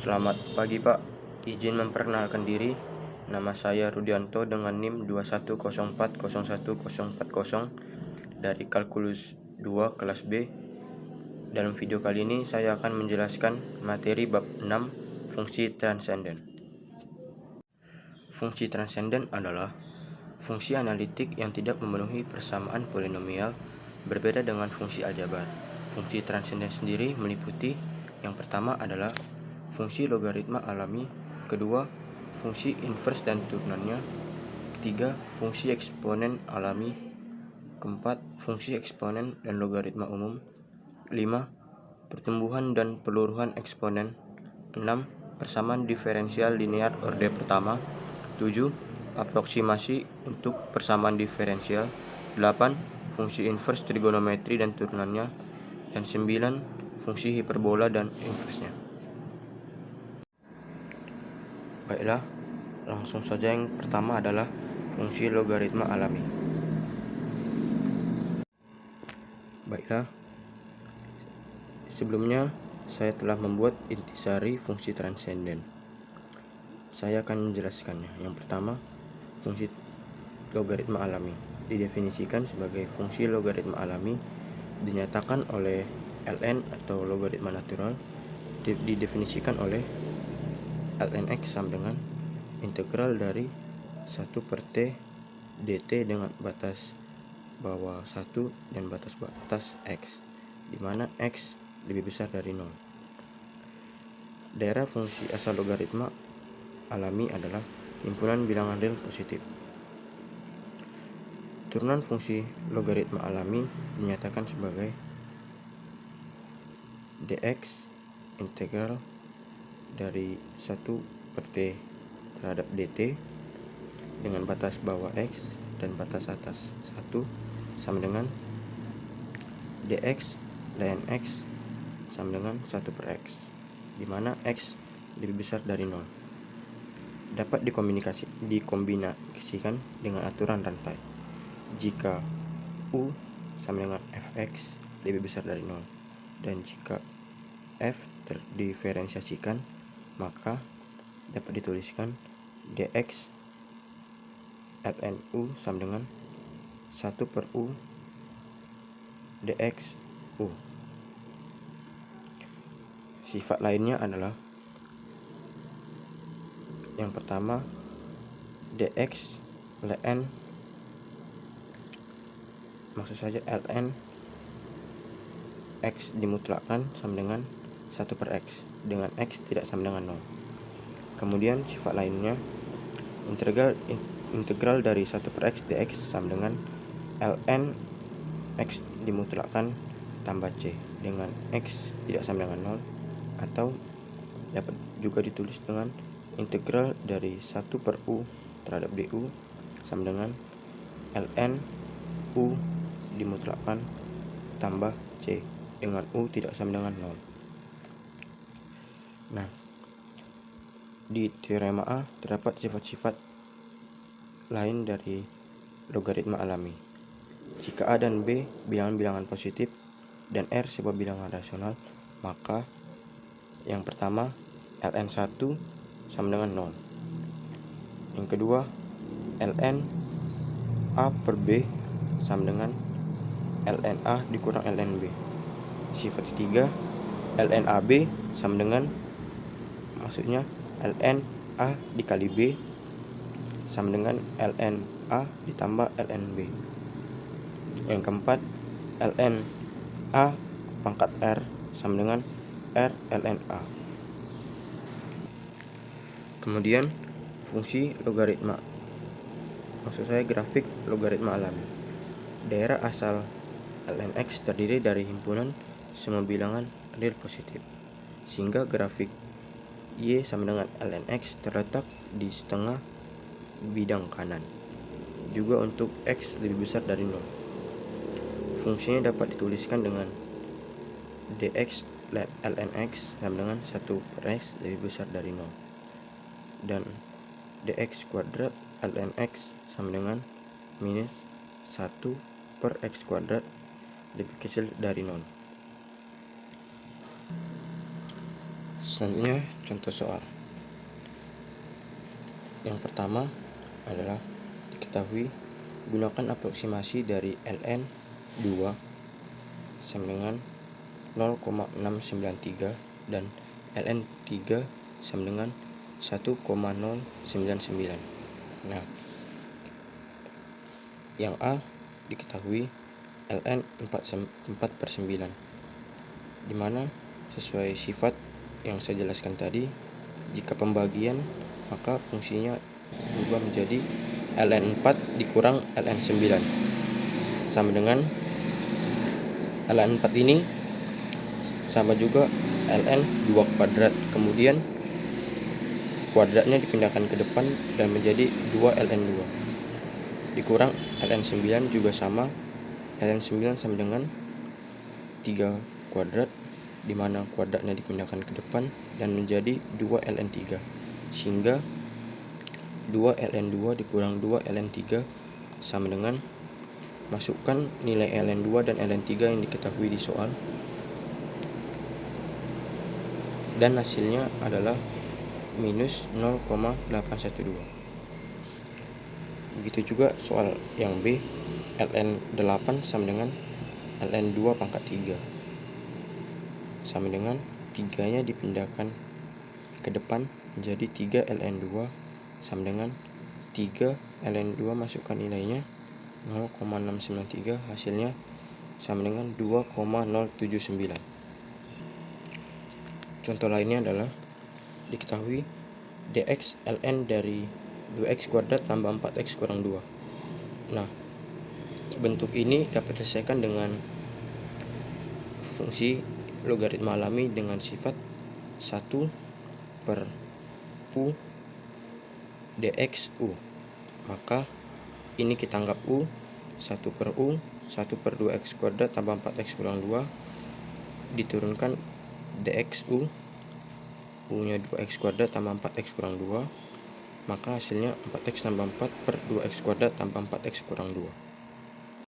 Selamat pagi Pak, izin memperkenalkan diri. Nama saya Rudianto dengan NIM 21040140 dari Kalkulus 2 kelas B. Dalam video kali ini saya akan menjelaskan materi bab 6 fungsi transenden. Fungsi transenden adalah fungsi analitik yang tidak memenuhi persamaan polinomial, berbeda dengan fungsi aljabar. Fungsi transenden sendiri meliputi yang pertama adalah fungsi logaritma alami, kedua fungsi inverse dan turunannya, ketiga fungsi eksponen alami, keempat fungsi eksponen dan logaritma umum, 5 pertumbuhan dan peluruhan eksponen, 6 persamaan diferensial linear orde pertama, 7 aproksimasi untuk persamaan diferensial, 8 fungsi inverse trigonometri dan turunannya, dan 9 fungsi hiperbola dan inversnya. Baiklah, langsung saja yang pertama adalah fungsi logaritma alami. Baiklah, sebelumnya saya telah membuat intisari fungsi transenden. Saya akan menjelaskannya. Yang pertama, fungsi logaritma alami didefinisikan sebagai fungsi logaritma alami dinyatakan oleh ln atau logaritma natural, didefinisikan oleh ln x sama dengan integral dari 1 per t dt dengan batas bawah 1 dan batas x, di mana x lebih besar dari 0. Daerah fungsi asal logaritma alami adalah himpunan bilangan real positif. Turunan fungsi logaritma alami dinyatakan sebagai dx integral dari 1 per t terhadap dt dengan batas bawah x dan batas atas 1 sama dengan dx ln x sama dengan 1 per x, di mana x lebih besar dari 0. Dapat dikombinasikan dengan aturan rantai. Jika u sama dengan fx lebih besar dari 0 dan jika f terdiferensiasikan, maka dapat dituliskan dx ln u sama dengan 1 per u dx u. Sifat lainnya adalah yang pertama, dx ln, maksud saja ln x dimutlakkan sama dengan 1 per x dengan x tidak sama dengan 0. Kemudian sifat lainnya, integral dari 1 per x dx sama dengan ln x dimutlakkan tambah c dengan x tidak sama dengan 0, atau dapat juga ditulis dengan integral dari 1 per u terhadap du sama dengan ln u dimutlakkan tambah c dengan u tidak sama dengan 0. Nah, di teorema A terdapat sifat-sifat lain dari logaritma alami. Jika A dan B bilangan-bilangan positif dan R sebuah bilangan rasional, maka yang pertama ln 1 sama dengan 0. Yang kedua, ln A per B sama dengan ln A dikurang ln B. Sifat ketiga, ln AB sama dengan, maksudnya ln A dikali B sama dengan ln A ditambah ln B. Yang keempat, ln A pangkat R sama dengan R ln A. Kemudian fungsi logaritma, maksud saya grafik logaritma alami. Daerah asal ln x terdiri dari himpunan semua bilangan real positif, sehingga grafik y sama dengan ln x terletak di setengah bidang kanan. Juga untuk x lebih besar dari 0. Fungsinya dapat dituliskan dengan dx ln x sama dengan 1 per x lebih besar dari 0, dan dx kuadrat ln x sama dengan minus 1 per x kuadrat lebih kecil dari 0. Selanjutnya contoh soal. Yang pertama adalah diketahui gunakan aproksimasi dari ln 2 sama dengan 0,693 dan ln 3 sama dengan 1,099. Nah, yang A diketahui ln 4/9, dimana sesuai sifat yang saya jelaskan tadi, jika pembagian maka fungsinya berubah menjadi ln 4 dikurang ln 9 sama dengan ln 4 ini sama juga ln 2 kuadrat, kemudian kuadratnya dipindahkan ke depan dan menjadi 2 ln 2 dikurang ln 9 juga sama, ln 9 sama dengan 3 kuadrat, di mana kuadratnya dipindahkan ke depan dan menjadi 2 ln 3, sehingga 2 ln 2 dikurang 2 ln 3 sama dengan, masukkan nilai ln 2 dan ln 3 yang diketahui di soal, dan hasilnya adalah minus 0,812. Begitu juga soal yang B, ln 8 sama dengan ln 2 pangkat 3 sama dengan 3-nya dipindahkan ke depan menjadi 3 ln 2 sama dengan 3 ln 2, masukkan nilainya 0,693, hasilnya sama dengan 2,079. Contoh lainnya adalah diketahui dx ln dari 2x kuadrat tambah 4x kurang 2. Nah, bentuk ini dapat diselesaikan dengan fungsi logaritma alami dengan sifat 1 per u dx u. Maka ini kita anggap u, 1 per u, 1 per 2x kuadrat tambah 4x kurang 2, diturunkan dx u, u-nya 2x kuadrat tambah 4x kurang 2, maka hasilnya 4x tambah 4 per 2x kuadrat tambah 4x kurang 2.